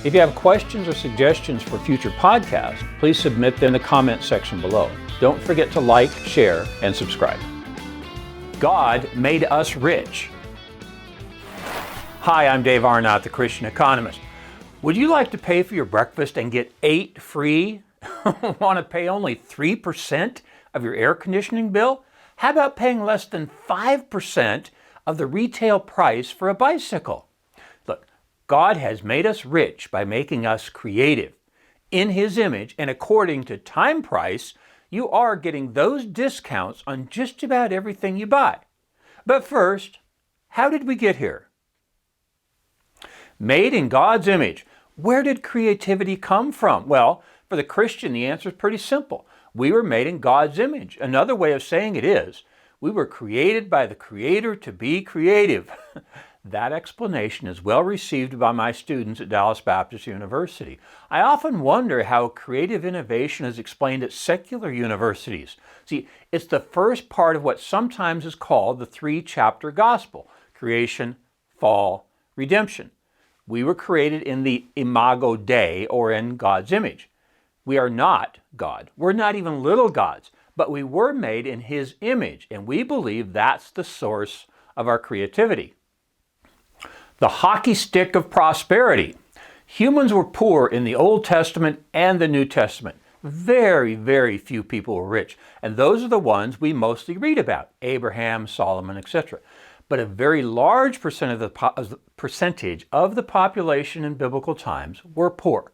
If you have questions or suggestions for future podcasts, please submit them in the comment section below. Don't forget to like, share, and subscribe. God made us rich. Hi, I'm Dave Arnott, the Christian Economist. Would you like to pay for your breakfast and get 8 free? Want to pay only 3% of your air conditioning bill? How about paying less than 5% of the retail price for a bicycle? Look, God has made us rich by making us creative. In His image and according to time price, you are getting those discounts on just about everything you buy. But first, how did we get here? Made in God's image. Where did creativity come from? Well, for the Christian, the answer is pretty simple. We were made in God's image. Another way of saying it is, we were created by the Creator to be creative. That explanation is well received by my students at Dallas Baptist University. I often wonder how creative innovation is explained at secular universities. See, it's the first part of what sometimes is called the 3-chapter gospel: creation, fall, redemption. We were created in the Imago Dei, or in God's image. We are not God. We're not even little gods, but we were made in His image, and we believe that's the source of our creativity. The hockey stick of prosperity. Humans were poor in the Old Testament and the New Testament. Very, very few people were rich, and those are the ones we mostly read about: Abraham, Solomon, etc. But a very large percentage of the population in biblical times were poor.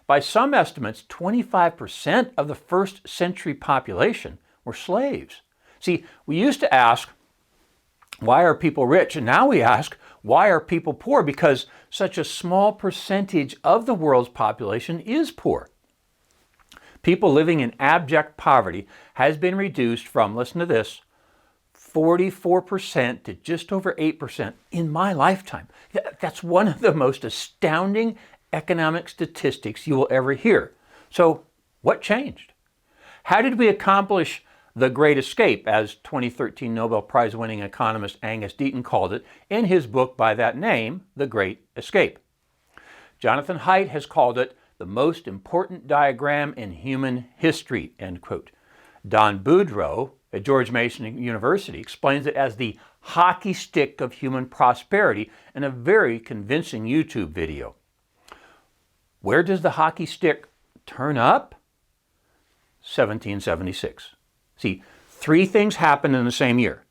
By some estimates, 25% of the first century population were slaves. See, we used to ask, why are people rich? And now we ask, why are people poor? Because such a small percentage of the world's population is poor. People living in abject poverty has been reduced from, listen to this, 44% to just over 8% in my lifetime. That's one of the most astounding economic statistics you will ever hear. So, what changed? How did we accomplish the Great Escape, as 2013 Nobel Prize-winning economist Angus Deaton called it in his book by that name, The Great Escape? Jonathan Haidt has called it the most important diagram in human history, end quote. Don Boudreaux at George Mason University explains it as the hockey stick of human prosperity in a very convincing YouTube video. Where does the hockey stick turn up? 1776. See, 3 things happened in the same year.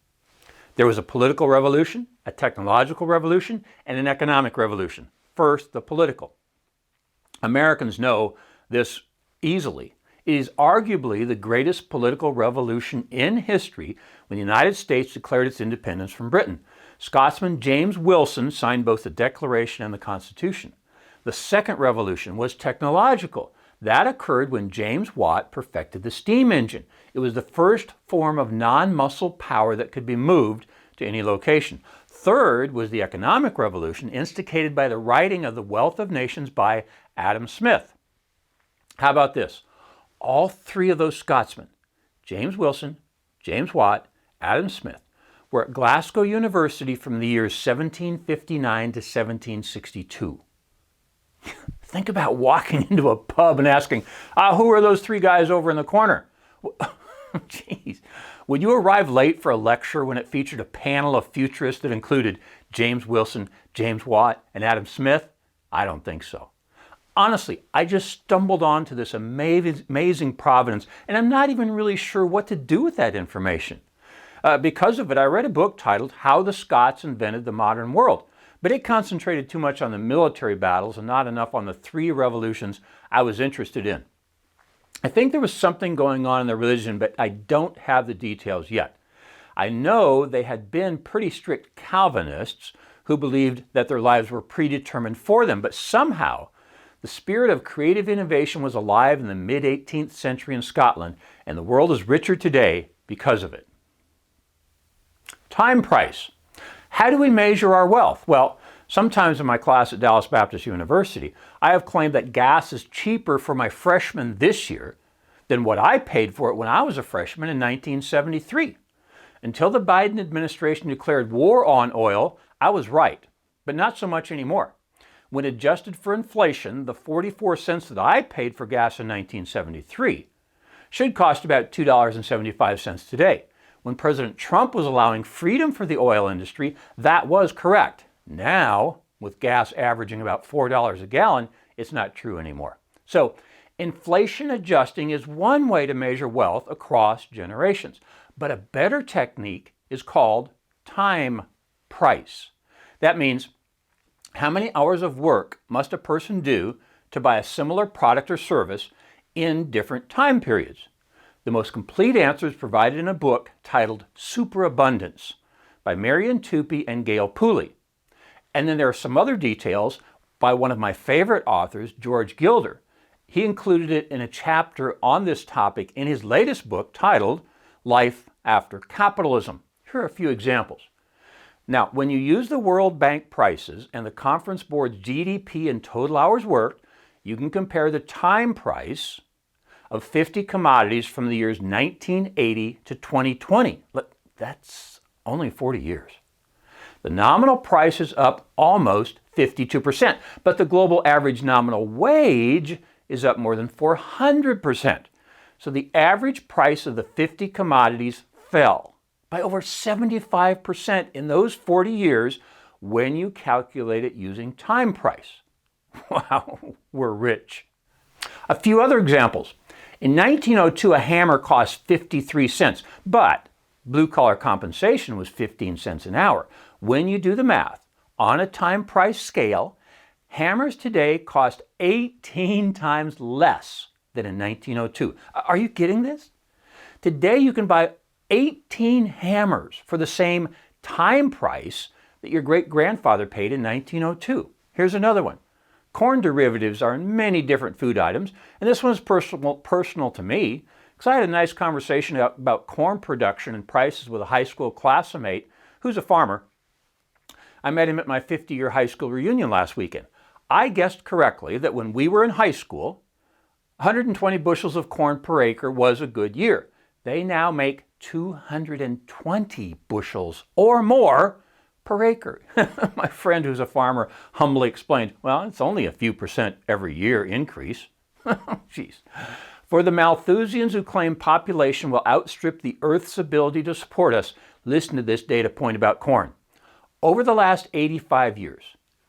There was a political revolution, a technological revolution, and an economic revolution. First, the political. Americans know this easily. It is arguably the greatest political revolution in history when the United States declared its independence from Britain. Scotsman James Wilson signed both the Declaration and the Constitution. The second revolution was technological. That occurred when James Watt perfected the steam engine. It was the first form of non-muscle power that could be moved to any location. Third was the economic revolution, instigated by the writing of The Wealth of Nations by Adam Smith. How about this? All 3 of those Scotsmen, James Wilson, James Watt, Adam Smith, were at Glasgow University from the years 1759 to 1762. Think about walking into a pub and asking, who are those 3 guys over in the corner? Jeez. Would you arrive late for a lecture when it featured a panel of futurists that included James Wilson, James Watt, and Adam Smith? I don't think so. Honestly, I just stumbled onto this amazing providence, and I'm not even really sure what to do with that information. Because of it, I read a book titled How the Scots Invented the Modern World, but it concentrated too much on the military battles and not enough on the 3 revolutions I was interested in. I think there was something going on in their religion, but I don't have the details yet. I know they had been pretty strict Calvinists who believed that their lives were predetermined for them, but somehow the spirit of creative innovation was alive in the mid-18th century in Scotland, and the world is richer today because of it. Time price. How do we measure our wealth? Well, sometimes in my class at Dallas Baptist University, I have claimed that gas is cheaper for my freshmen this year than what I paid for it when I was a freshman in 1973. Until the Biden administration declared war on oil, I was right, but not so much anymore. When adjusted for inflation, the 44 cents that I paid for gas in 1973 should cost about $2.75 today. When President Trump was allowing freedom for the oil industry, that was correct. Now, with gas averaging about $4 a gallon, it's not true anymore. So, inflation adjusting is one way to measure wealth across generations. But a better technique is called time price. That means how many hours of work must a person do to buy a similar product or service in different time periods? The most complete answer is provided in a book titled Superabundance by Marian Tupy and Gail Pooley. And then there are some other details by one of my favorite authors, George Gilder. He included it in a chapter on this topic in his latest book titled Life After Capitalism. Here are a few examples. Now, when you use the World Bank prices and the Conference Board's GDP and total hours worked, you can compare the time price of 50 commodities from the years 1980 to 2020. Look, that's only 40 years. The nominal price is up almost 52%, but the global average nominal wage is up more than 400%. So the average price of the 50 commodities fell by over 75% in those 40 years when you calculate it using time price. Wow, we're rich. A few other examples. In 1902, a hammer cost 53 cents, but blue-collar compensation was 15 cents an hour. When you do the math, on a time price scale, hammers today cost 18 times less than in 1902. Are you getting this? Today you can buy 18 hammers for the same time price that your great-grandfather paid in 1902. Here's another one. Corn derivatives are in many different food items, and this one's personal to me because I had a nice conversation about corn production and prices with a high school classmate who's a farmer. I met him at my 50-year high school reunion last weekend. I guessed correctly that when we were in high school, 120 bushels of corn per acre was a good year. They now make 220 bushels or more per acre. My friend who's a farmer humbly explained, well, it's only a few percent every year increase. Jeez. For the Malthusians who claim population will outstrip the Earth's ability to support us, listen to this data point about corn. Over the last 85 years,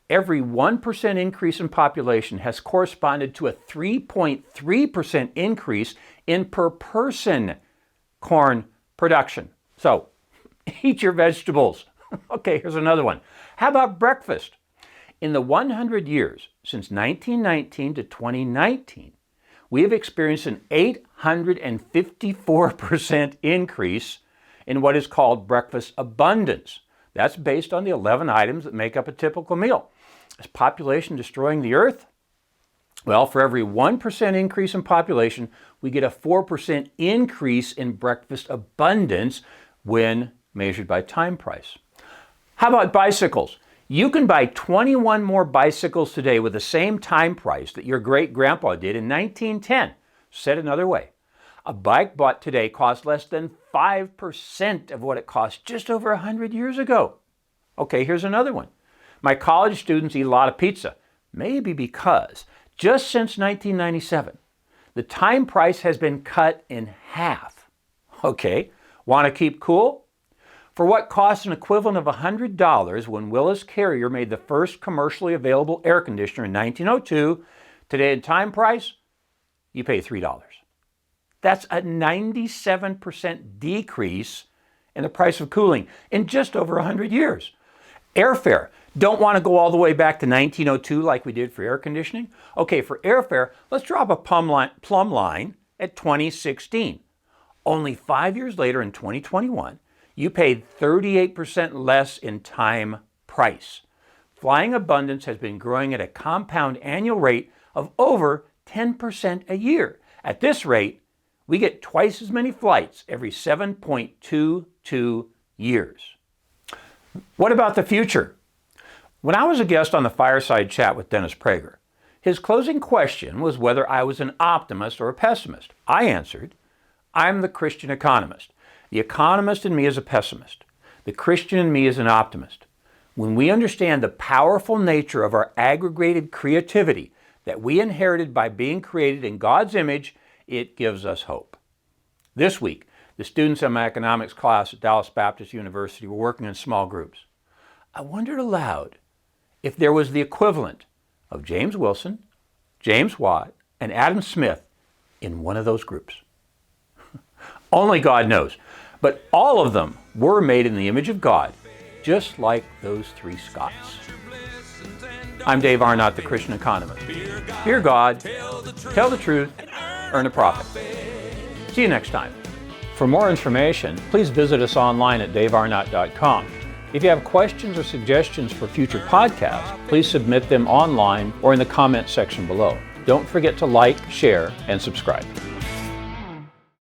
every 1% increase in population has corresponded to a 3.3% increase in per person corn production. So, eat your vegetables. Okay, here's another one. How about breakfast? In the 100 years since 1919 to 2019, we have experienced an 854% increase in what is called breakfast abundance. That's based on the 11 items that make up a typical meal. Is population destroying the earth? Well, for every 1% increase in population, we get a 4% increase in breakfast abundance when measured by time price. How about bicycles? You can buy 21 more bicycles today with the same time price that your great-grandpa did in 1910. Said another way, a bike bought today costs less than 5% of what it cost just over 100 years ago. Okay, here's another one. My college students eat a lot of pizza, maybe because just since 1997, the time price has been cut in half. Okay, want to keep cool? For what costs an equivalent of $100 when Willis Carrier made the first commercially available air conditioner in 1902, today in time price, you pay $3. That's a 97% decrease in the price of cooling in just over 100 years. Airfare. Don't want to go all the way back to 1902 like we did for air conditioning? Okay, for airfare, let's drop a plumb line at 2016. Only 5 years later in 2021, you paid 38% less in time price. Flying abundance has been growing at a compound annual rate of over 10% a year. At this rate, we get twice as many flights every 7.22 years. What about the future? When I was a guest on the Fireside Chat with Dennis Prager, his closing question was whether I was an optimist or a pessimist. I answered, I'm the Christian economist. The economist in me is a pessimist. The Christian in me is an optimist. When we understand the powerful nature of our aggregated creativity that we inherited by being created in God's image, it gives us hope. This week, the students in my economics class at Dallas Baptist University were working in small groups. I wondered aloud if there was the equivalent of James Wilson, James Watt, and Adam Smith in one of those groups. Only God knows. But all of them were made in the image of God, just like those three Scots. I'm Dave Arnott, the Christian Economist. Fear God, tell the truth, earn a profit. See you next time. For more information, please visit us online at davearnott.com. If you have questions or suggestions for future podcasts, please submit them online or in the comments section below. Don't forget to like, share, and subscribe.